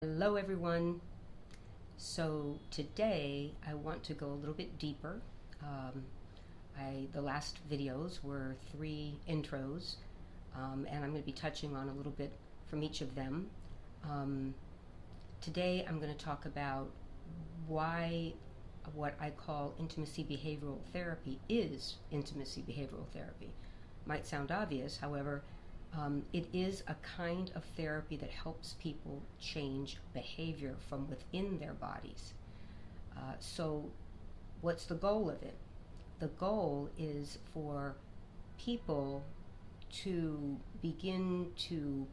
Hello, everyone. So today I want to go a little bit deeper. Um, the last videos were 3 intros, and I'm going to be touching on a little bit from each of them. Um, Today I'm going to talk about why what I call intimacy behavioral therapy is intimacy behavioral therapy. Might sound obvious, however, it is a kind of therapy that helps people change behavior from within their bodies. So, what's the goal of it? The goal is for people to begin to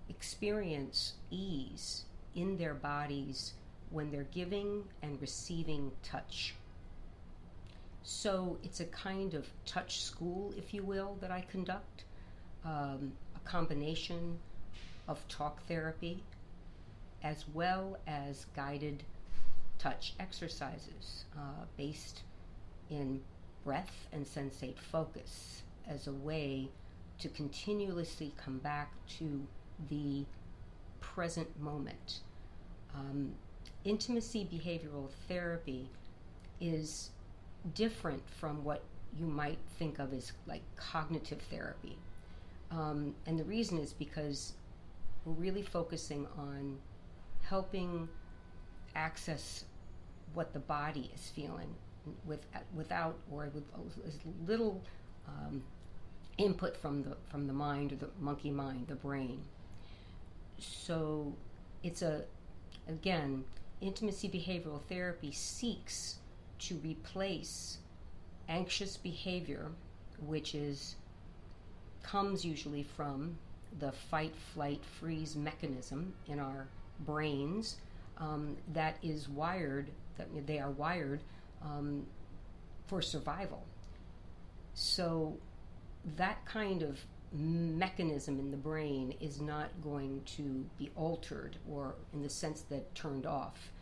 experience ease in their bodies when they're giving and receiving touch. So, it's a kind of touch school, if you will, that I conduct. A combination of talk therapy as well as guided touch exercises based in breath and sensate focus as a way to continuously come back to the present moment. Intimacy behavioral therapy is different from what you might think of as like cognitive therapy. And the reason is because we're really focusing on helping access what the body is feeling without or with as little input from the mind or the monkey mind, the brain. So it's again, intimacy behavioral therapy seeks to replace anxious behavior, which comes usually from the fight, flight, freeze mechanism in our brains that they are wired for survival. So that kind of mechanism in the brain is not going to be altered or in the sense that turned off.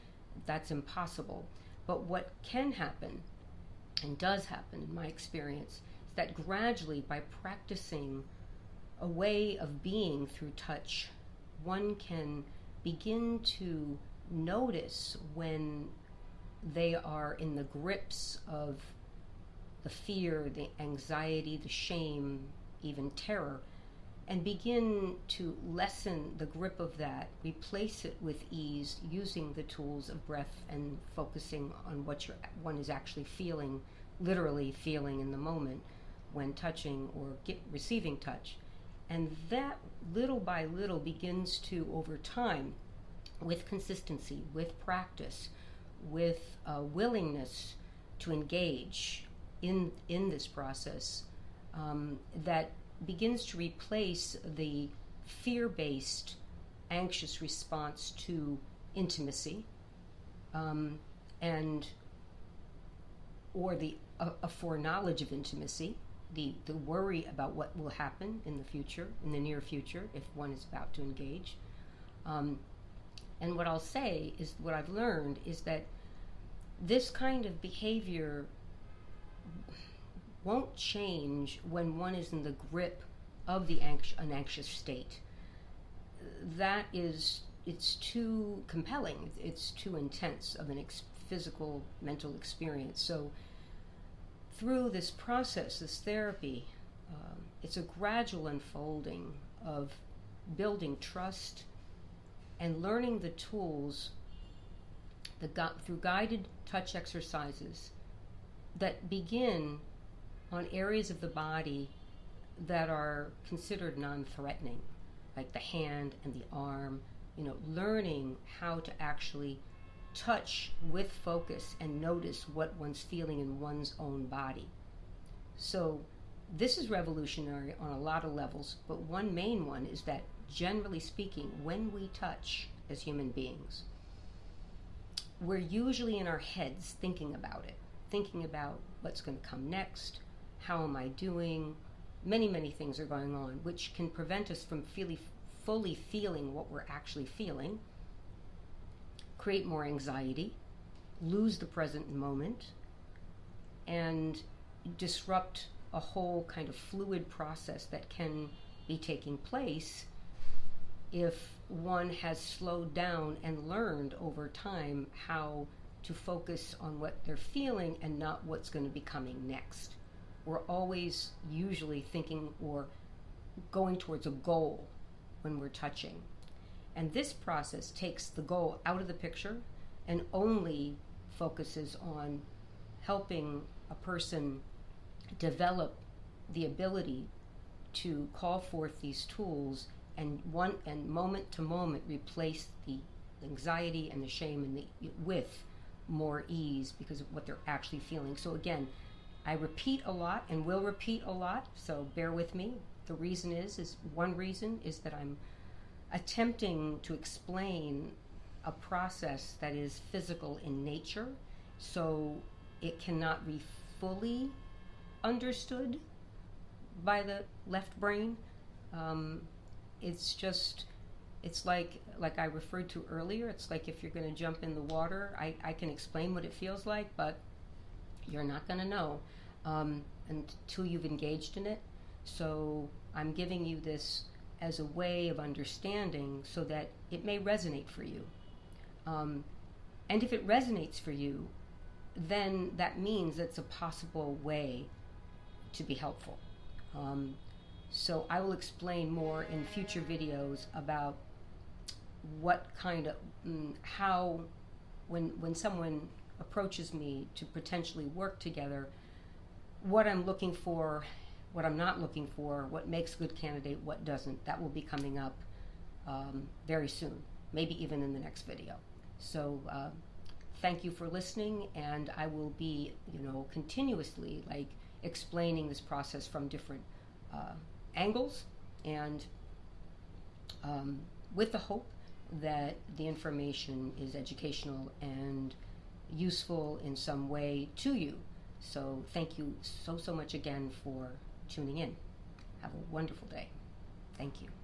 That's impossible. But what can happen, and does happen in my experience, that gradually, by practicing a way of being through touch, one can begin to notice when they are in the grips of the fear, the anxiety, the shame, even terror, and begin to lessen the grip of that, replace it with ease using the tools of breath and focusing on what one is actually feeling, literally feeling in the moment when touching or receiving touch. And that little by little begins to, over time, with consistency, with practice, with willingness to engage in this process, that begins to replace the fear-based, anxious response to intimacy, and or a foreknowledge of intimacy, the worry about what will happen in the future, in the near future, if one is about to engage. And what I'll say is, what I've learned is that this kind of behavior won't change when one is in the grip of an anxious state. It's too compelling, it's too intense of an physical, mental experience. So through this process, this therapy, it's a gradual unfolding of building trust and learning the tools through guided touch exercises that begin on areas of the body that are considered non-threatening, like the hand and the arm, learning how to actually touch with focus and notice what one's feeling in one's own body. So this is revolutionary on a lot of levels, but one main one is that, generally speaking, when we touch as human beings, we're usually in our heads thinking about what's going to come next, how am I doing. Many things are going on, which can prevent us from fully feeling what we're actually feeling, create more anxiety, lose the present moment, and disrupt a whole kind of fluid process that can be taking place if one has slowed down and learned over time how to focus on what they're feeling and not what's going to be coming next. We're always usually thinking or going towards a goal when we're touching. And this process takes the goal out of the picture and only focuses on helping a person develop the ability to call forth these tools and moment to moment replace the anxiety and the shame with more ease because of what they're actually feeling. So again, I repeat a lot and will repeat a lot, so bear with me. The reason is one reason is that I'm attempting to explain a process that is physical in nature, so it cannot be fully understood by the left brain. It's like I referred to earlier, it's like if you're going to jump in the water, I can explain what it feels like, but you're not going to know until you've engaged in it. So I'm giving you this as a way of understanding so that it may resonate for you. And if it resonates for you, then that means it's a possible way to be helpful. So I will explain more in future videos about what kind of, how, when someone approaches me to potentially work together, what I'm looking for, what I'm not looking for, what makes a good candidate, what doesn't. That will be coming up very soon, maybe even in the next video. So thank you for listening, and I will be, continuously explaining this process from different angles, and with the hope that the information is educational and useful in some way to you. So thank you so much again for tuning in. Have a wonderful day. Thank you.